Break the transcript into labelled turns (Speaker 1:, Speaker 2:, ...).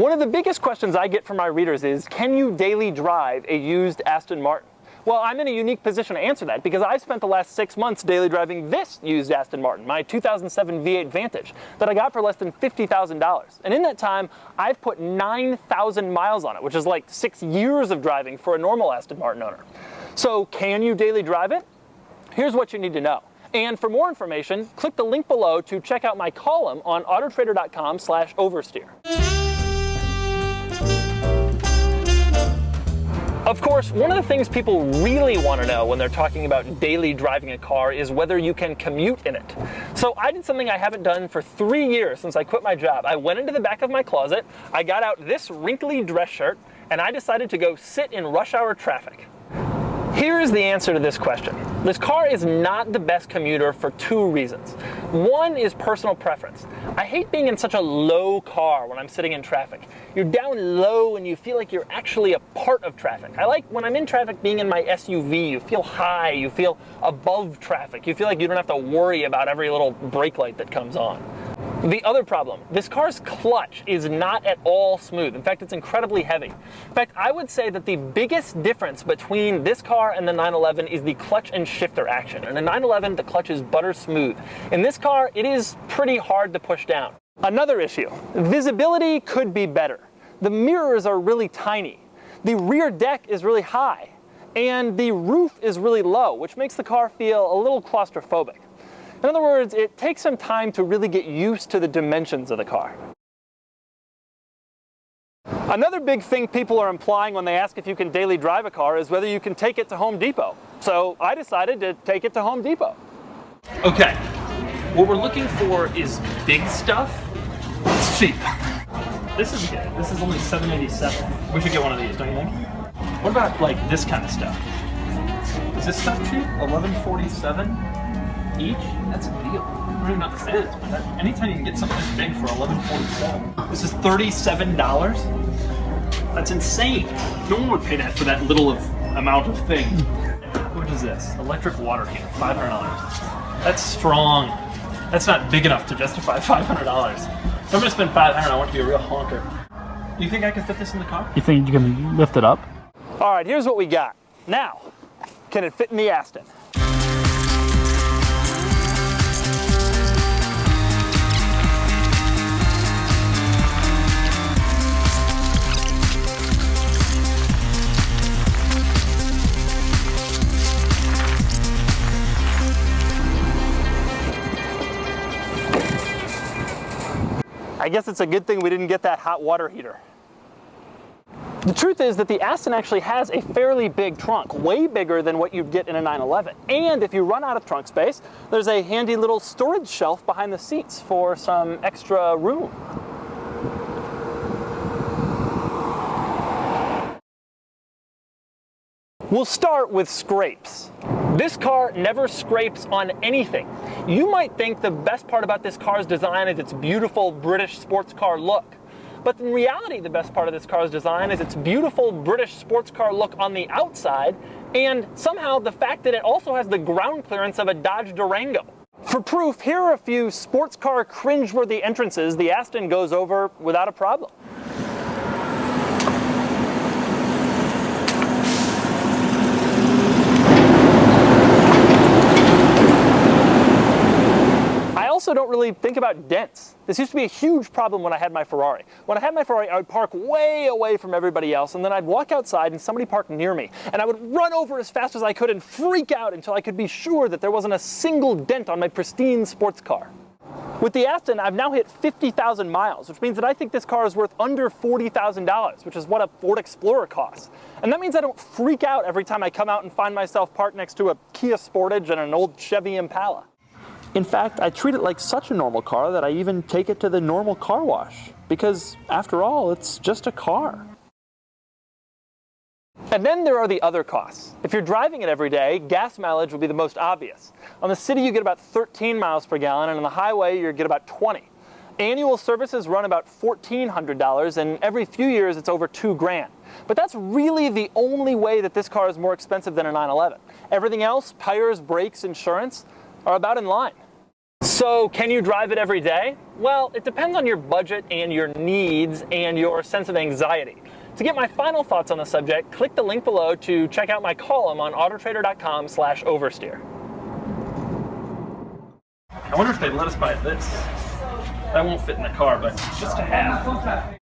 Speaker 1: One of the biggest questions I get from my readers is, can you daily drive a used Aston Martin? Well, I'm in a unique position to answer that because I spent the last 6 months daily driving this used Aston Martin, my 2007 V8 Vantage, that I got for less than $50,000. And in that time, I've put 9,000 miles on it, which is like 6 years of driving for a normal Aston Martin owner. So can you daily drive it? Here's what you need to know. And for more information, click the link below to check out my column on autotrader.com/oversteer. Of course, one of the things people really want to know when they're talking about daily driving a car is whether you can commute in it. So I did something I haven't done for 3 years since I quit my job. I went into the back of my closet, I got out this wrinkly dress shirt, and I decided to go sit in rush hour traffic. Here's the answer to this question. This car is not the best commuter for 2 reasons. One is personal preference. I hate being in such a low car when I'm sitting in traffic. You're down low and you feel like you're actually a part of traffic. I like when I'm in traffic being in my SUV. You feel high, you feel above traffic. You feel like you don't have to worry about every little brake light that comes on. The other problem, this car's clutch is not at all smooth. In fact, it's incredibly heavy. In fact, I would say that the biggest difference between this car and the 911 is the clutch and shifter action. In the 911, the clutch is butter smooth. In this car, it is pretty hard to push down. Another issue, visibility could be better. The mirrors are really tiny. The rear deck is really high. And the roof is really low, which makes the car feel a little claustrophobic. In other words, it takes some time to really get used to the dimensions of the car. Another big thing people are implying when they ask if you can daily drive a car is whether you can take it to Home Depot. So I decided to take it to Home Depot.
Speaker 2: Okay, what we're looking for is big stuff. It's cheap. This is good. This is only $7.87. We should get one of these, don't you think? What about like this kind of stuff? Is this stuff cheap? $11.47 each? That's a deal. I don't even know what this is, but anytime you can get something this big for $11.47. This is $37? That's insane. No one would pay that for that little amount of thing. What is this? Electric water heater, $500. That's strong. That's not big enough to justify $500. If I'm gonna spend $500, I want to be a real honker. Do you think I can fit this in the car?
Speaker 1: You think you can lift it up? All right, here's what we got. Now, can it fit in the Aston? I guess it's a good thing we didn't get that hot water heater. The truth is that the Aston actually has a fairly big trunk, way bigger than what you'd get in a 911. And if you run out of trunk space, there's a handy little storage shelf behind the seats for some extra room. We'll start with scrapes. This car never scrapes on anything. You might think the best part about this car's design is its beautiful British sports car look. But in reality, the best part of this car's design is its beautiful British sports car look on the outside, and somehow the fact that it also has the ground clearance of a Dodge Durango. For proof, here are a few sports car cringeworthy entrances the Aston goes over without a problem. I also don't really think about dents. This used to be a huge problem when I had my Ferrari. When I had my Ferrari, I would park way away from everybody else, and then I'd walk outside and somebody parked near me, and I would run over as fast as I could and freak out until I could be sure that there wasn't a single dent on my pristine sports car. With the Aston, I've now hit 50,000 miles, which means that I think this car is worth under $40,000, which is what a Ford Explorer costs. And that means I don't freak out every time I come out and find myself parked next to a Kia Sportage and an old Chevy Impala. In fact, I treat it like such a normal car that I even take it to the normal car wash, because after all, it's just a car. And then there are the other costs. If you're driving it every day, gas mileage will be the most obvious. On the city, you get about 13 miles per gallon, and on the highway, you get about 20. Annual services run about $1,400, and every few years, it's over $2,000. But that's really the only way that this car is more expensive than a 911. Everything else, tires, brakes, insurance, are about in line. So can you drive it every day? Well, it depends on your budget and your needs and your sense of anxiety. To get my final thoughts on the subject, click the link below to check out my column on autotrader.com/oversteer.
Speaker 2: I wonder if they'd let us buy this. That won't fit in the car, but just to have.